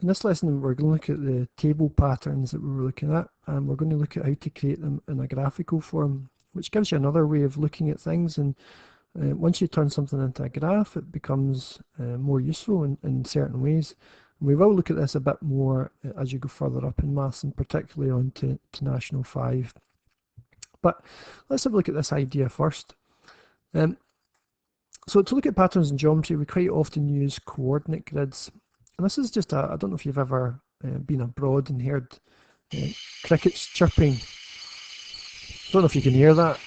In this lesson, we're going to look at the table patterns that we were looking at, and we're going to look at how to create them in a graphical form, which gives you another way of looking at things. And once you turn something into a graph, it becomes more useful in certain ways. And we will look at this a bit more as you go further up in maths, and particularly on to National 5. But let's have a look at this idea first. So to look at patterns in geometry, we quite often use coordinate grids. And this is just I don't know if you've ever been abroad and heard crickets chirping. I don't know if you can hear that,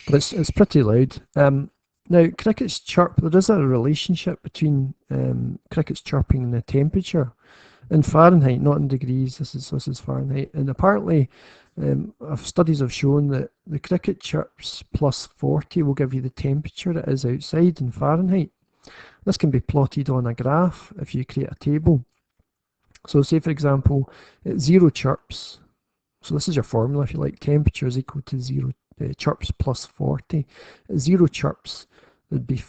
but it's pretty loud. Now, crickets chirp, there is a relationship between crickets chirping and the temperature in Fahrenheit, not in degrees. This is Fahrenheit. And apparently, studies have shown that the cricket chirps plus 40 will give you the temperature it is outside in Fahrenheit. This can be plotted on a graph if you create a table. So say, for example, at 0 chirps, so this is your formula if you like, temperature is equal to 0 chirps plus 40. At 0 chirps, there'd be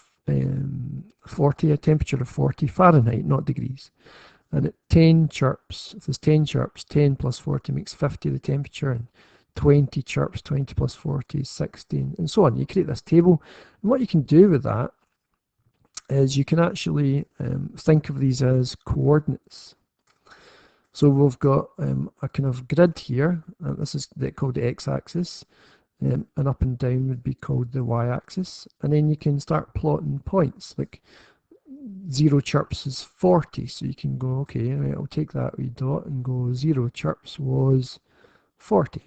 40, a temperature of 40 Fahrenheit, not degrees. And at 10 chirps, if there's 10 chirps, 10 plus 40 makes 50 the temperature, and 20 chirps, 20 plus 40 is 60, and so on. You create this table, and what you can do with that is you can actually think of these as coordinates. So we've got a kind of grid here, and this is called the x-axis, and up and down would be called the y-axis, and then you can start plotting points, like 0 chirps is 40, so you can go, okay, right, I'll take that wee dot and go 0 chirps was 40,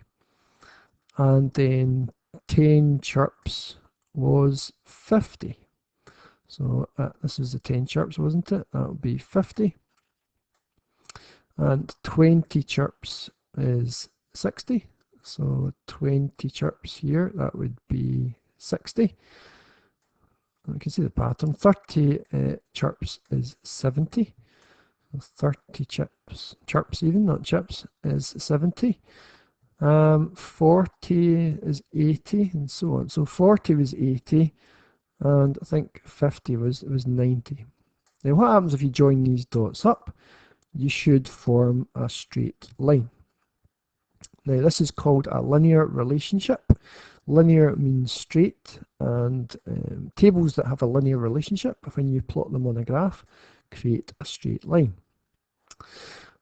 and then 10 chirps was 50. So this is the 10 chirps, wasn't it? That would be 50. And 20 chirps is 60. So 20 chirps here, that would be 60. And you can see the pattern. 30 chirps is 70. So 30 chirps even, not chips, is 70. 40 is 80, and so on. So 40 was 80. And I think 50 was 90. Now what happens if you join these dots up? You should form a straight line. Now this is called a linear relationship. Linear means straight, and tables that have a linear relationship, when you plot them on a graph, create a straight line.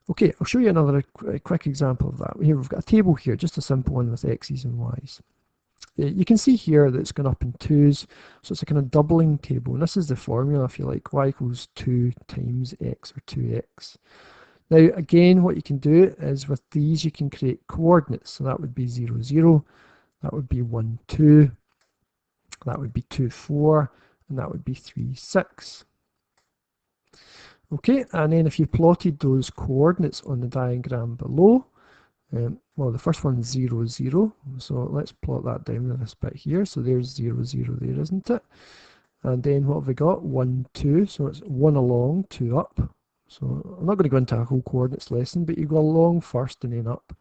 Okay, I'll show you another quick example of that. Here we've got a table here, just a simple one with x's and y's. You can see here that it's gone up in 2's, so it's a kind of doubling table, and this is the formula, if you like, y equals 2 times x, or 2x. Now again, what you can do is with these you can create coordinates, so that would be 0, 0, that would be 1, 2, that would be 2, 4, and that would be 3, 6. Okay, and then if you plotted those coordinates on the diagram below, well, the first one's 0, 0, so let's plot that down in this bit here. So there's 0, 0 there, isn't it? And then what have we got? 1, 2, so it's 1 along, 2 up. So I'm not going to go into a whole coordinates lesson, but you go along first and then up.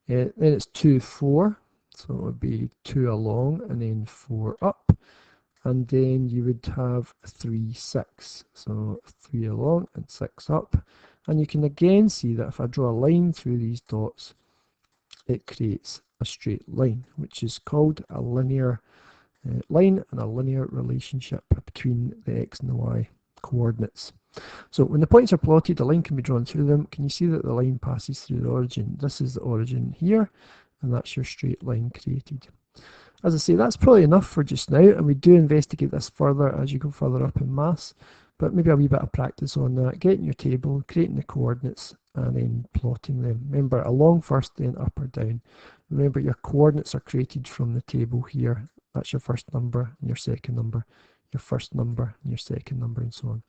Then it's 2, 4, so it would be 2 along and then 4 up. And then you would have 3, 6, so 3 along and 6 up. And you can again see that if I draw a line through these dots, it creates a straight line, which is called a linear line and a linear relationship between the x and the y coordinates. So when the points are plotted, a line can be drawn through them. Can you see that the line passes through the origin? This is the origin here, and that's your straight line created. As I say, that's probably enough for just now, and we do investigate this further as you go further up in maths, but maybe a wee bit of practice on that, getting your table, creating the coordinates, and then plotting them. Remember, along first, then up or down. Remember, your coordinates are created from the table here. That's your first number and your second number, your first number and your second number, and so on.